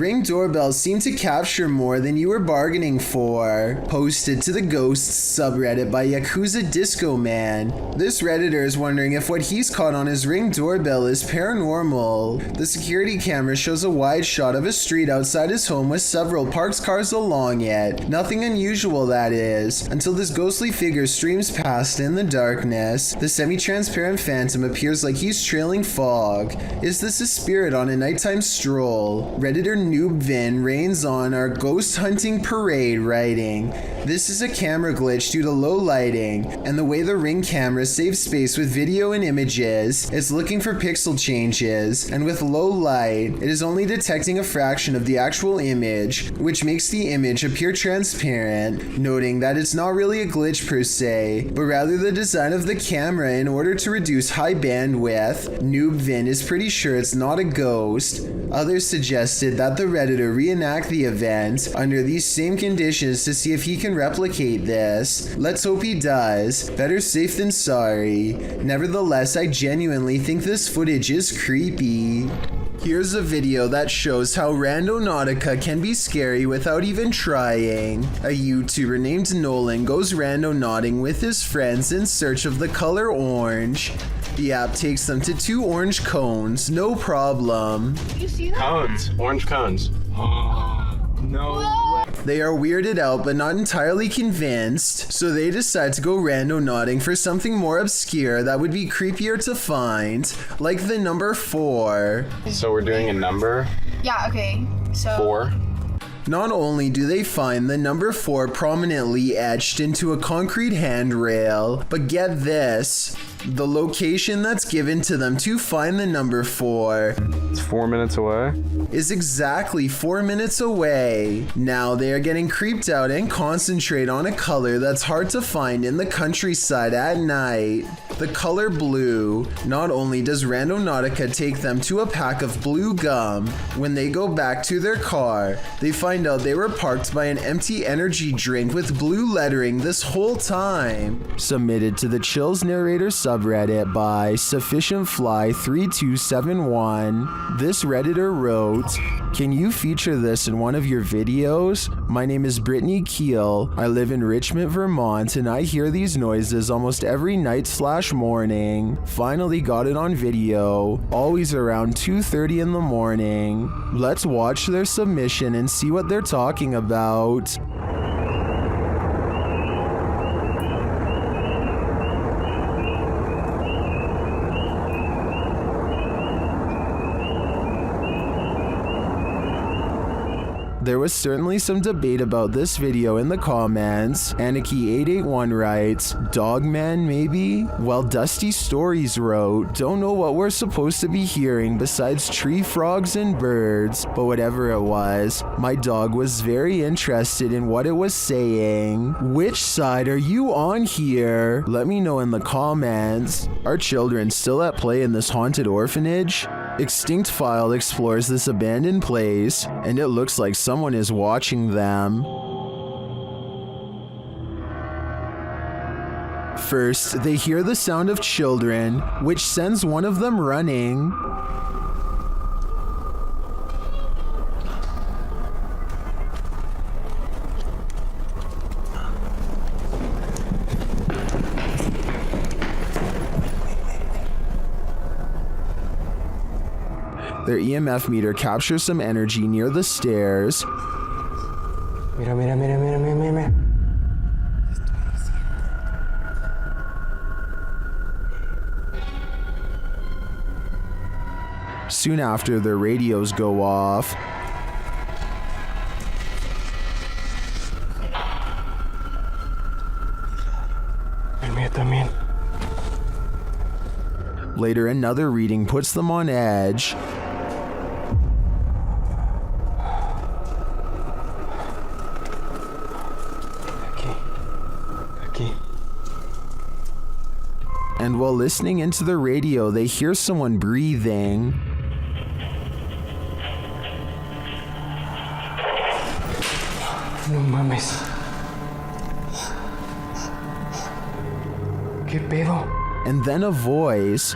Ring doorbells seem to capture more than you were bargaining for. Posted to the Ghosts subreddit by Yakuza Disco Man. This Redditor is wondering if what he's caught on his Ring doorbell is paranormal. The security camera shows a wide shot of a street outside his home with several parked cars along it. Nothing unusual, that is, until this ghostly figure streams past in the darkness. The semi-transparent phantom appears like he's trailing fog. Is this a spirit on a nighttime stroll? Redditor Noobvin reigns on our ghost hunting parade, writing, "This is a camera glitch due to low lighting, and the way the Ring camera saves space with video and images, it's looking for pixel changes, and with low light, it is only detecting a fraction of the actual image, which makes the image appear transparent," noting that it's not really a glitch per se, but rather the design of the camera in order to reduce high bandwidth. Noobvin is pretty sure it's not a ghost. Others suggested that the Redditor reenact the event under these same conditions to see if he can replicate this. Let's hope he does. Better safe than sorry. Nevertheless, I genuinely think this footage is creepy. Here's a video that shows how Randonautica can be scary without even trying. A YouTuber named Nolan goes randonauting with his friends in search of the color orange. The app takes them to 2 orange cones, no problem. You see that? Cones, orange cones. No way. They are weirded out but not entirely convinced, so they decide to go randonauting for something more obscure that would be creepier to find, like the number 4. So we're doing a number? Yeah, okay. So 4? Not only do they find the number 4 prominently etched into a concrete handrail, but get this, the location that's given to them to find the number 4 It's 4 minutes away? is exactly 4 minutes away. Now they are getting creeped out and concentrate on a color that's hard to find in the countryside at night. The color blue. Not only does Randonautica take them to a pack of blue gum, when they go back to their car, they find out they were parked by an empty energy drink with blue lettering this whole time. Submitted to the Chills Narrator subreddit by SufficientFly3271. This Redditor wrote, "Can you feature this in one of your videos? My name is Brittany Keel. I live in Richmond, Vermont, and I hear these noises almost every night/morning. Finally got it on video, always around 2:30 in the morning." Let's watch their submission and see what they're talking about. There was certainly some debate about this video in the comments. Anarchy881 writes, "Dogman maybe?" While Dusty Stories wrote, "Don't know what we're supposed to be hearing besides tree frogs and birds, but whatever it was, my dog was very interested in what it was saying. Which side are you on here? Let me know in the comments. Are children still at play in this haunted orphanage?" Extinct File explores this abandoned place, and it looks like someone is watching them. First, they hear the sound of children, which sends one of them running. Their EMF meter captures some energy near the stairs. Mira, mira, mira, mira, mira, mira. Soon after, their radios go off. El mío también. Later, another reading puts them on edge. And while listening into the radio, they hear someone breathing. No mames. ¿Qué pedo? And then a voice.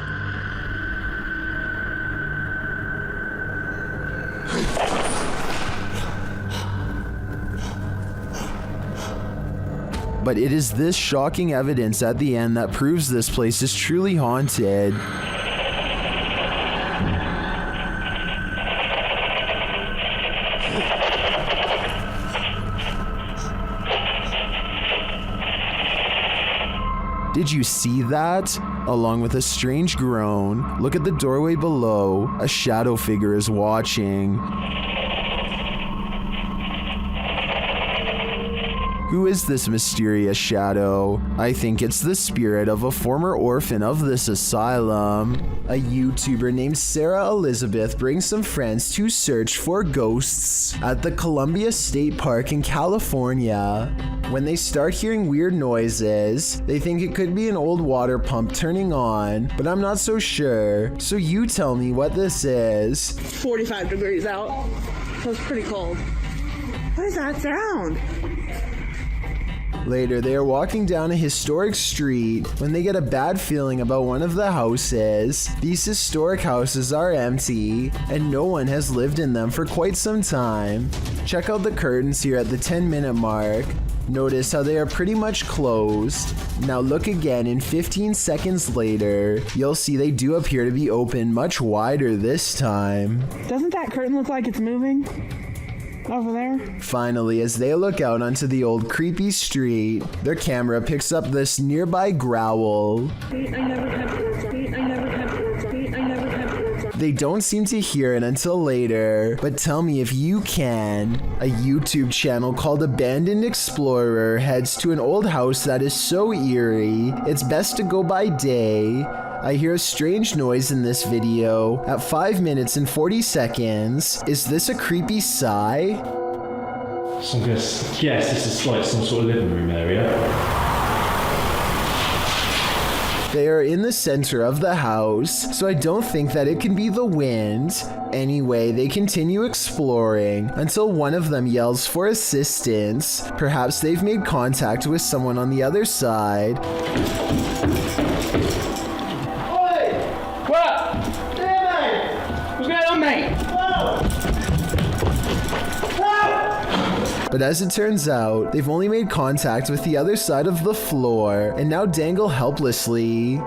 But it is this shocking evidence at the end that proves this place is truly haunted. Did you see that? Along with a strange groan, look at the doorway below. A shadow figure is watching. Who is this mysterious shadow? I think it's the spirit of a former orphan of this asylum. A YouTuber named Sarah Elizabeth brings some friends to search for ghosts at the Columbia State Park in California. When they start hearing weird noises, they think it could be an old water pump turning on, but I'm not so sure. So you tell me what this is. 45 degrees out, so it's pretty cold. What is that sound? Later, they are walking down a historic street when they get a bad feeling about one of the houses. These historic houses are empty, and no one has lived in them for quite some time. Check out the curtains here at the 10-minute mark. Notice how they are pretty much closed. Now look again, and 15 seconds later, you'll see they do appear to be open much wider this time. Doesn't that curtain look like it's moving? Over there? Finally, as they look out onto the old creepy street, their camera picks up this nearby growl. They don't seem to hear it until later, but tell me if you can. A YouTube channel called Abandoned Explorer heads to an old house that is so eerie, it's best to go by day. I hear a strange noise in this video at 5 minutes and 40 seconds. Is this a creepy sigh? So I'm gonna guess this is like some sort of living room area. They are in the center of the house, so I don't think that it can be the wind. Anyway, they continue exploring until one of them yells for assistance. Perhaps they've made contact with someone on the other side. But as it turns out, they've only made contact with the other side of the floor and now dangle helplessly.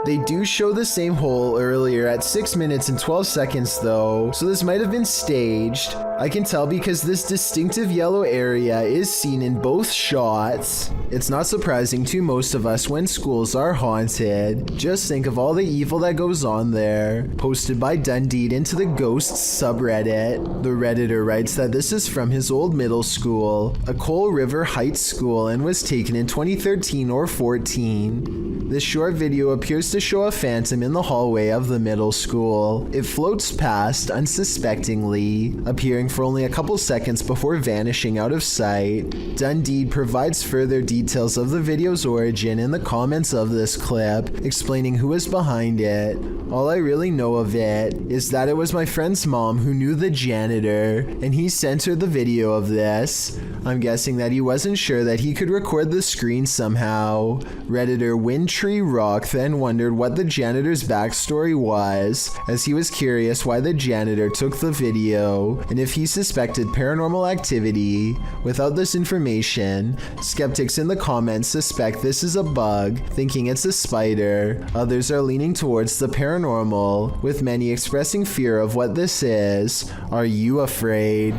They do show the same hole earlier at 6 minutes and 12 seconds though, so this might have been staged. I can tell because this distinctive yellow area is seen in both shots. It's not surprising to most of us when schools are haunted. Just think of all the evil that goes on there. Posted by Dundee into the Ghosts subreddit. The Redditor writes that this is from his old middle school, a Coal River Heights school, and was taken in 2013 or 14. This short video appears to show a phantom in the hallway of the middle school. It floats past unsuspectingly, appearing for only a couple seconds before vanishing out of sight. Dundee provides further details of the video's origin in the comments of this clip, explaining who is behind it. All I really know of it is that it was my friend's mom who knew the janitor, and he sent her the video of this. I'm guessing that he wasn't sure that he could record the screen somehow. Redditor Windtree Rock then wondered what the janitor's backstory was, as he was curious why the janitor took the video, and if he suspected paranormal activity. Without this information, skeptics in the comments suspect this is a bug, thinking it's a spider. Others are leaning towards the paranormal, with many expressing fear of what this is. Are you afraid?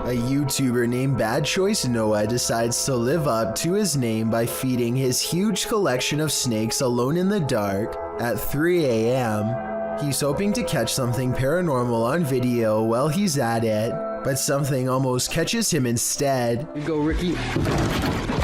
A YouTuber named Bad Choice Noah decides to live up to his name by feeding his huge collection of snakes alone in the dark at 3 a.m. He's hoping to catch something paranormal on video while he's at it, but something almost catches him instead. You go, Ricky.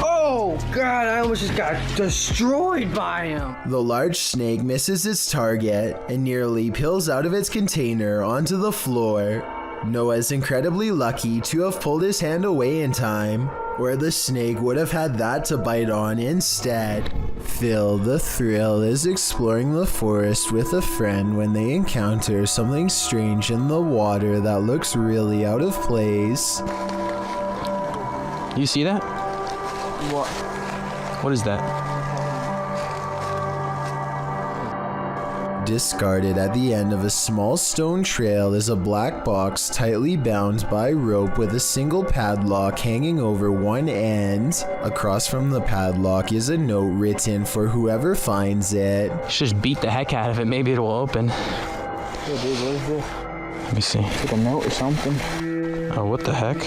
Oh, God, I almost just got destroyed by him. The large snake misses its target and nearly peels out of its container onto the floor. Noah is incredibly lucky to have pulled his hand away in time, where the snake would have had that to bite on instead. Phil the Thrill is exploring the forest with a friend when they encounter something strange in the water that looks really out of place. You see that? What? What is that? Discarded at the end of a small stone trail is a black box tightly bound by rope with a single padlock hanging over one end. Across from the padlock is a note written for whoever finds it. Just beat the heck out of it. Maybe it'll open. Yo, dude, what is this? Let me see. Like a note or something? Oh, what the heck?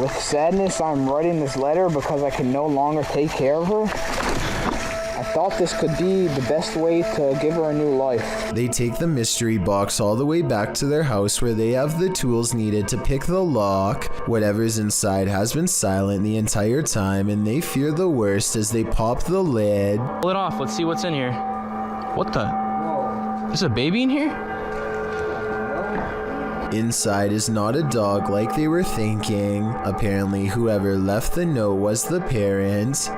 With sadness, I'm writing this letter because I can no longer take care of her. I thought this could be the best way to give her a new life. They take the mystery box all the way back to their house where they have the tools needed to pick the lock. Whatever's inside has been silent the entire time, and they fear the worst as they pop the lid. Pull it off. Let's see what's in here. What the? There's a baby in here? Inside is not a dog like they were thinking. Apparently, whoever left the note was the parent.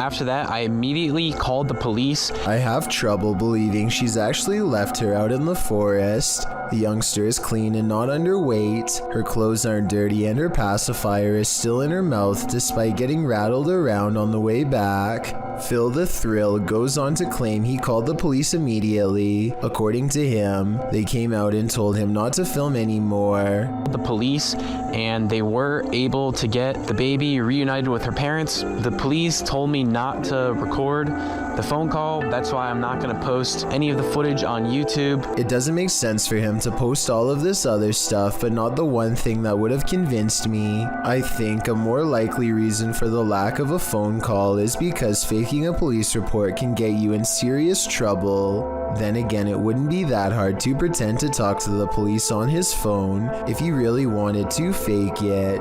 After that, I immediately called the police. I have trouble believing she's actually left her out in the forest. The youngster is clean and not underweight. Her clothes aren't dirty and her pacifier is still in her mouth despite getting rattled around on the way back. Phil the Thrill goes on to claim he called the police immediately. According to him, they came out and told him not to film anymore. The police, and they were able to get the baby reunited with her parents. The police told me not to record the phone call. That's why I'm not going to post any of the footage on YouTube. It doesn't make sense for him to post all of this other stuff, but not the one thing that would have convinced me. I think a more likely reason for the lack of a phone call is because faking a police report can get you in serious trouble. Then again, it wouldn't be that hard to pretend to talk to the police on his phone if you really wanted to fake it.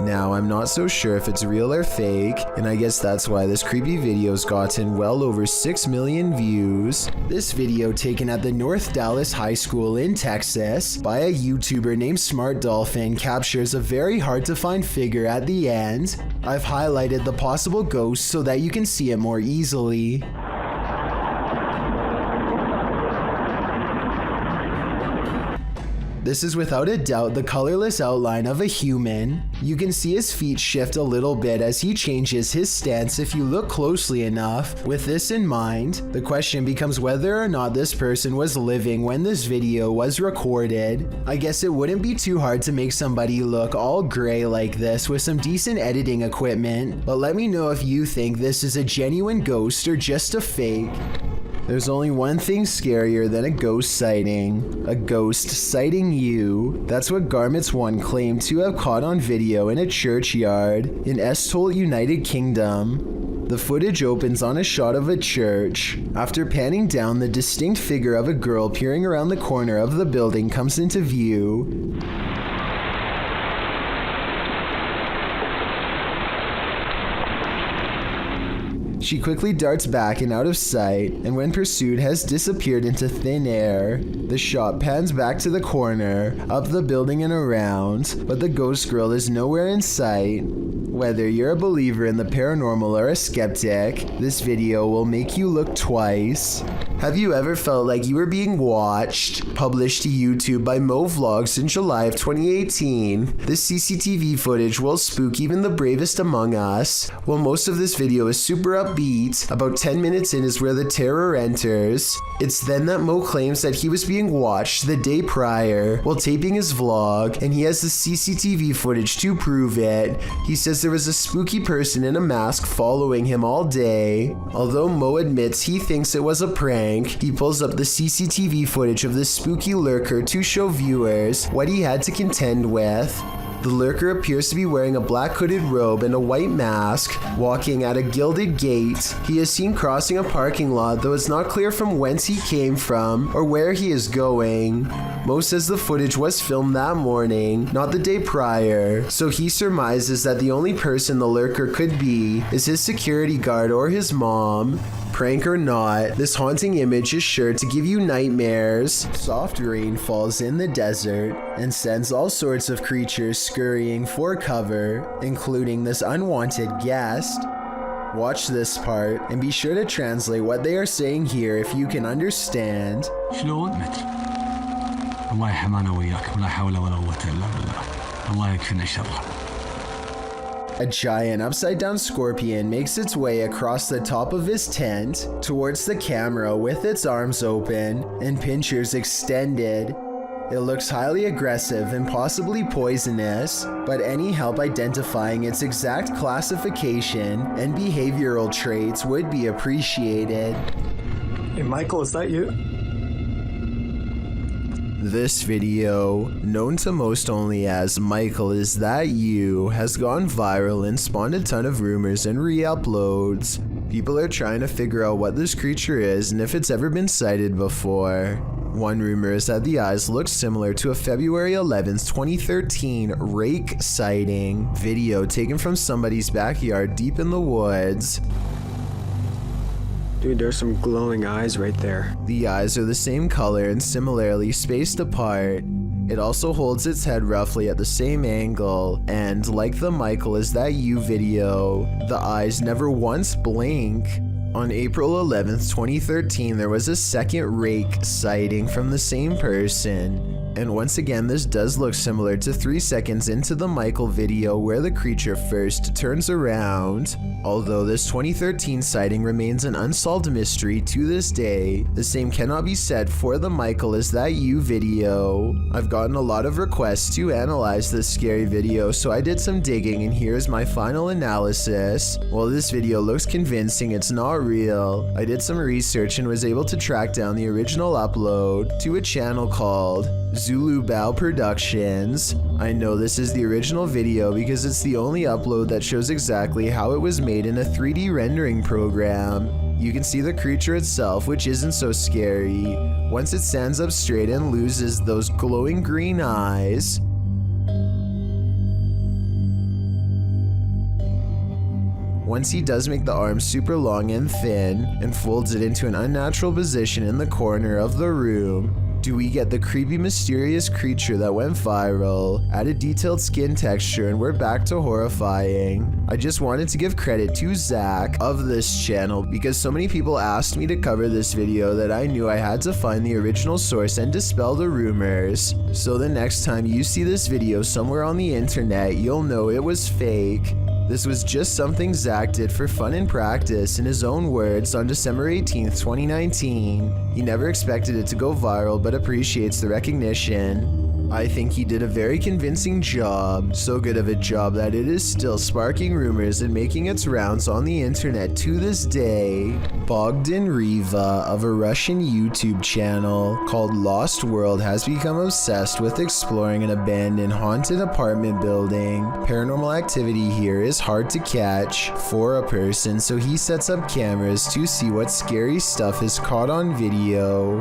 Now, I'm not so sure if it's real or fake, and I guess that's why this creepy video's gotten well over 6 million views. This video taken at the North Dallas High School in Texas by a YouTuber named Smart Dolphin captures a very hard to find figure at the end. I've highlighted the possible ghost so that you can see it more easily. This is without a doubt the colorless outline of a human. You can see his feet shift a little bit as he changes his stance if you look closely enough. With this in mind, the question becomes whether or not this person was living when this video was recorded. I guess it wouldn't be too hard to make somebody look all gray like this with some decent editing equipment, but let me know if you think this is a genuine ghost or just a fake. There's only one thing scarier than a ghost sighting. A ghost sighting you. That's what Garments 1 claimed to have caught on video in a churchyard in Estholt, United Kingdom. The footage opens on a shot of a church. After panning down, the distinct figure of a girl peering around the corner of the building comes into view. She quickly darts back and out of sight, and when pursued has disappeared into thin air. The shot pans back to the corner, up the building and around, but the ghost girl is nowhere in sight. Whether you're a believer in the paranormal or a skeptic, this video will make you look twice. Have you ever felt like you were being watched? Published to YouTube by Mo Vlogs in July of 2018. This CCTV footage will spook even the bravest among us. While most of this video is super upbeat, about 10 minutes in is where the terror enters. It's then that Mo claims that he was being watched the day prior while taping his vlog, and he has the CCTV footage to prove it. He says there was a spooky person in a mask following him all day. Although Mo admits he thinks it was a prank, he pulls up the CCTV footage of the spooky lurker to show viewers what he had to contend with. The lurker appears to be wearing a black hooded robe and a white mask, walking at a gilded gate. He is seen crossing a parking lot, though it's not clear from whence he came from or where he is going. Mo says the footage was filmed that morning, not the day prior, so he surmises that the only person the lurker could be is his security guard or his mom. Prank or not, this haunting image is sure to give you nightmares. Soft rain falls in the desert and sends all sorts of creatures scurrying for cover, including this unwanted guest. Watch this part and be sure to translate what they are saying here if you can understand. شلون؟ الله يحمانا وياك ولا حول ولا قوة إلا بالله. الله يكفينا شره. A giant upside-down scorpion makes its way across the top of his tent towards the camera with its arms open and pincers extended. It looks highly aggressive and possibly poisonous, but any help identifying its exact classification and behavioral traits would be appreciated. Hey, Michael, is that you? This video, known to most only as Michael Is That You, has gone viral and spawned a ton of rumors and re-uploads. People are trying to figure out what this creature is and if it's ever been sighted before. One rumor is that the eyes look similar to a February 11th, 2013 rake sighting video taken from somebody's backyard deep in the woods. Dude, there's some glowing eyes right there. The eyes are the same color and similarly spaced apart. It also holds its head roughly at the same angle, and like the Michael Is That You video, the eyes never once blink. On April 11th, 2013, there was a second rake sighting from the same person. And once again, this does look similar to 3 seconds into the Michael video where the creature first turns around. Although this 2013 sighting remains an unsolved mystery to this day, the same cannot be said for the Michael Is That You video. I've gotten a lot of requests to analyze this scary video, so I did some digging and here's my final analysis. While this video looks convincing, it's not real. I did some research and was able to track down the original upload to a channel called Zulu Bao Productions. I know this is the original video because it's the only upload that shows exactly how it was made in a 3D rendering program. You can see the creature itself, which isn't so scary, once it stands up straight and loses those glowing green eyes. Once he does make the arms super long and thin and folds it into an unnatural position in the corner of the room, do we get the creepy, mysterious creature that went viral, added detailed skin texture, and we're back to horrifying. I just wanted to give credit to Zach of this channel because so many people asked me to cover this video that I knew I had to find the original source and dispel the rumors. So the next time you see this video somewhere on the internet, you'll know it was fake. This was just something Zach did for fun and practice, in his own words, on December 18th, 2019. He never expected it to go viral, but appreciates the recognition. I think he did a very convincing job, so good of a job that it is still sparking rumors and making its rounds on the internet to this day. Bogdan Riva of a Russian YouTube channel called Lost World has become obsessed with exploring an abandoned haunted apartment building. Paranormal activity here is hard to catch for a person, so he sets up cameras to see what scary stuff is caught on video.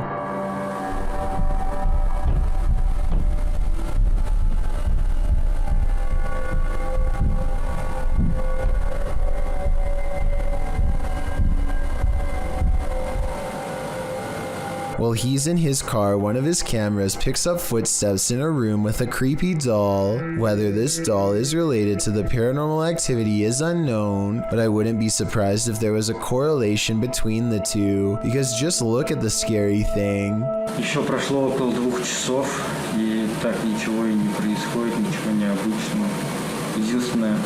While he's in his car, one of his cameras picks up footsteps in a room with a creepy doll. Whether this doll is related to the paranormal activity is unknown, but I wouldn't be surprised if there was a correlation between the two, because just look at the scary thing. Еще прошло около 2 часов, и так ничего и не происходит, ничего необычного. Единственное,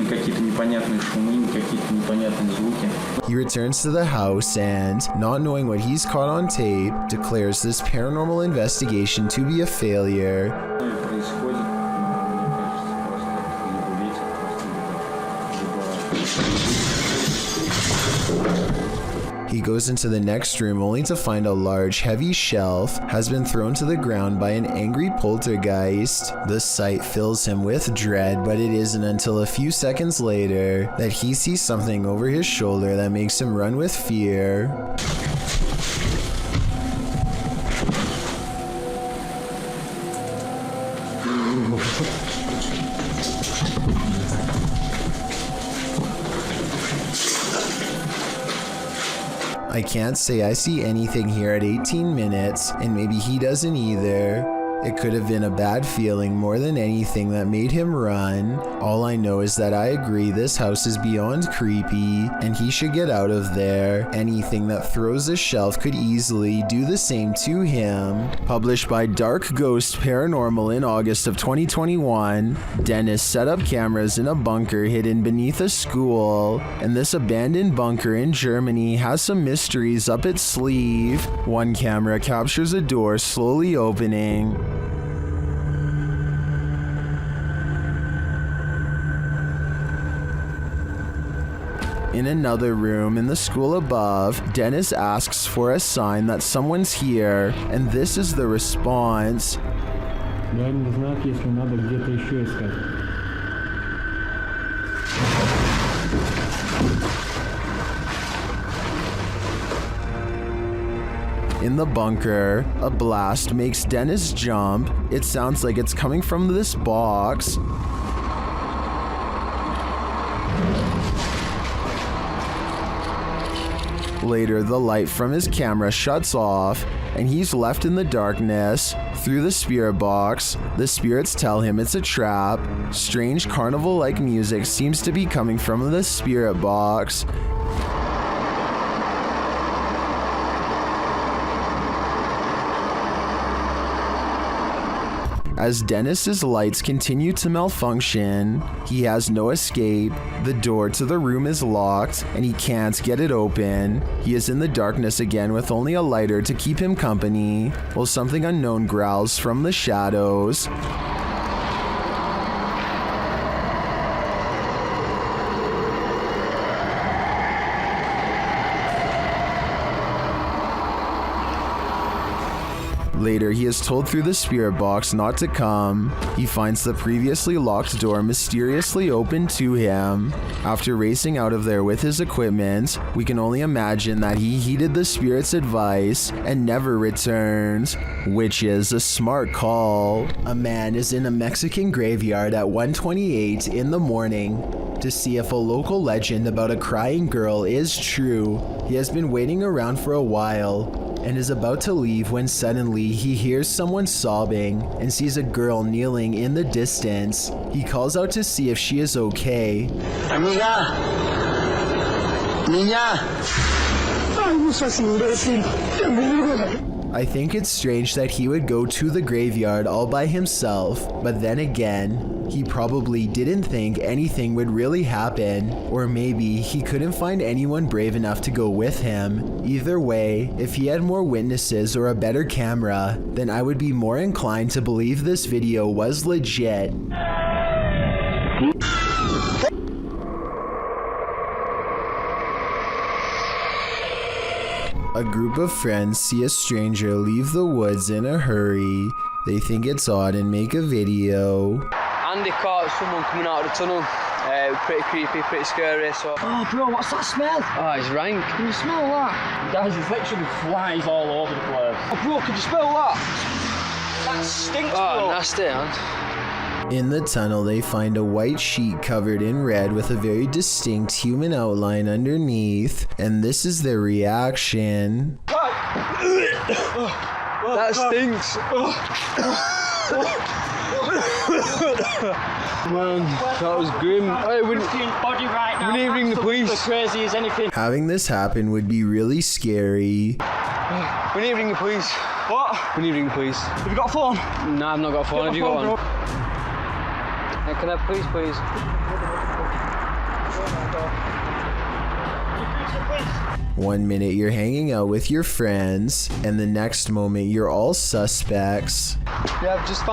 какие-то непонятные шумы, какие-то непонятные звуки. He returns to the house and, not knowing what he's caught on tape, declares this paranormal investigation to be a failure. He goes into the next room only to find a large, heavy shelf has been thrown to the ground by an angry poltergeist. The sight fills him with dread, but it isn't until a few seconds later that he sees something over his shoulder that makes him run with fear. I can't say I see anything here at 18 minutes, and maybe he doesn't either. It could have been a bad feeling more than anything that made him run. All I know is that I agree this house is beyond creepy and he should get out of there. Anything that throws a shelf could easily do the same to him. Published by Dark Ghost Paranormal in August of 2021, Dennis set up cameras in a bunker hidden beneath a school, and this abandoned bunker in Germany has some mysteries up its sleeve. One camera captures a door slowly opening. In another room in the school above, Dennis asks for a sign that someone's here, and this is the response. In the bunker, a blast makes Dennis jump. It sounds like it's coming from this box. Later, the light from his camera shuts off, and he's left in the darkness. Through the spirit box, the spirits tell him it's a trap. Strange carnival-like music seems to be coming from the spirit box. As Dennis's lights continue to malfunction, he has no escape. The door to the room is locked, and he can't get it open. He is in the darkness again with only a lighter to keep him company, while something unknown growls from the shadows. Later, he is told through the spirit box not to come. He finds the previously locked door mysteriously open to him. After racing out of there with his equipment, we can only imagine that he heeded the spirit's advice and never returned, which is a smart call. A man is in a Mexican graveyard at 1:28 in the morning to see if a local legend about a crying girl is true. He has been waiting around for a while and is about to leave when suddenly he hears someone sobbing and sees a girl kneeling in the distance. He calls out to see if she is okay. Amiga, niña. I think it's strange that he would go to the graveyard all by himself, but then again, he probably didn't think anything would really happen, or maybe he couldn't find anyone brave enough to go with him. Either way, if he had more witnesses or a better camera, then I would be more inclined to believe this video was legit. A group of friends see a stranger leave the woods in a hurry. They think it's odd and make a video. Andy caught someone coming out of the tunnel. Pretty creepy, pretty scary. So. Oh, bro, what's that smell? Oh, it's rank. Can you smell that? Guys, there's literally flies all over the place. Oh, bro, can you smell that? That stinks, bro. Oh, nasty, man. In the tunnel, they find a white sheet covered in red with a very distinct human outline underneath, and this is their reaction. That stinks. Man, that was grim. Hey, we need to ring the police. Crazy as anything. Having this happen would be really scary. We need to ring the police. What? We need to ring the police. Have you got a phone? No, I've not got a phone. Have you got one? Hey, can I have police, please? 1 minute you're hanging out with your friends, and the next moment you're all suspects. Yeah, I've just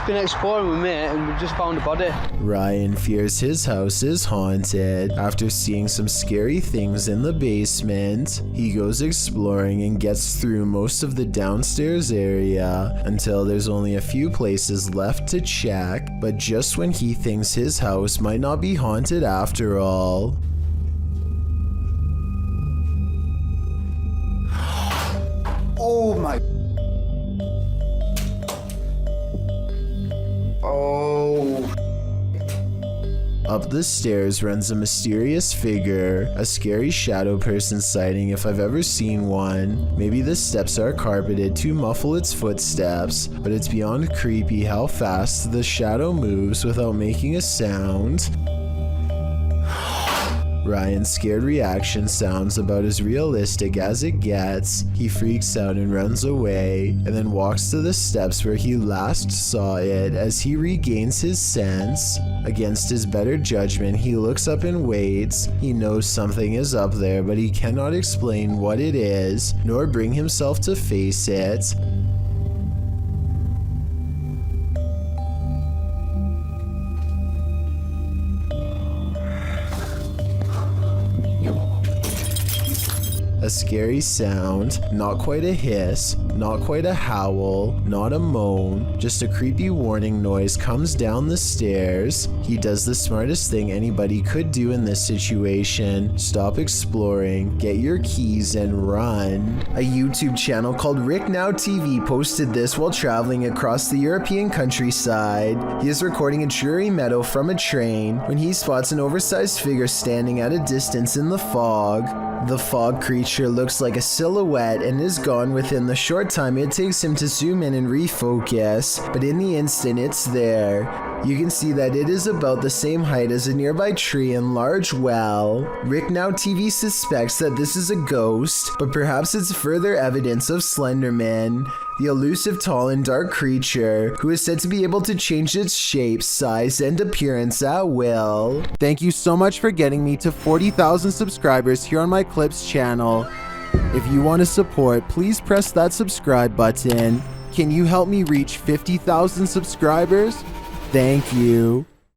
been exploring with mate, and we've just found a body. Ryan fears his house is haunted. After seeing some scary things in the basement, he goes exploring and gets through most of the downstairs area until there's only a few places left to check, but just when he thinks his house might not be haunted after all. Oh my. Oh. Up the stairs runs a mysterious figure, a scary shadow person sighting if I've ever seen one. Maybe the steps are carpeted to muffle its footsteps, but it's beyond creepy how fast the shadow moves without making a sound. Ryan's scared reaction sounds about as realistic as it gets. He freaks out and runs away, and then walks to the steps where he last saw it. As he regains his sense, against his better judgment, he looks up and waits. He knows something is up there, but he cannot explain what it is, nor bring himself to face it. A scary sound, not quite a hiss, not quite a howl, not a moan, just a creepy warning noise comes down the stairs. He does the smartest thing anybody could do in this situation. Stop exploring, get your keys and run. A YouTube channel called Rick Now TV posted this while traveling across the European countryside. He is recording a dreary meadow from a train when he spots an oversized figure standing at a distance in the fog. The fog creature looks like a silhouette and is gone within the short time it takes him to zoom in and refocus, but in the instant it's there. You can see that it is about the same height as a nearby tree and large well. Rick Now TV suspects that this is a ghost, but perhaps it's further evidence of Slenderman, the elusive tall and dark creature who is said to be able to change its shape, size, and appearance at will. Thank you so much for getting me to 40,000 subscribers here on my Clips channel. If you want to support, please press that subscribe button. Can you help me reach 50,000 subscribers? Thank you.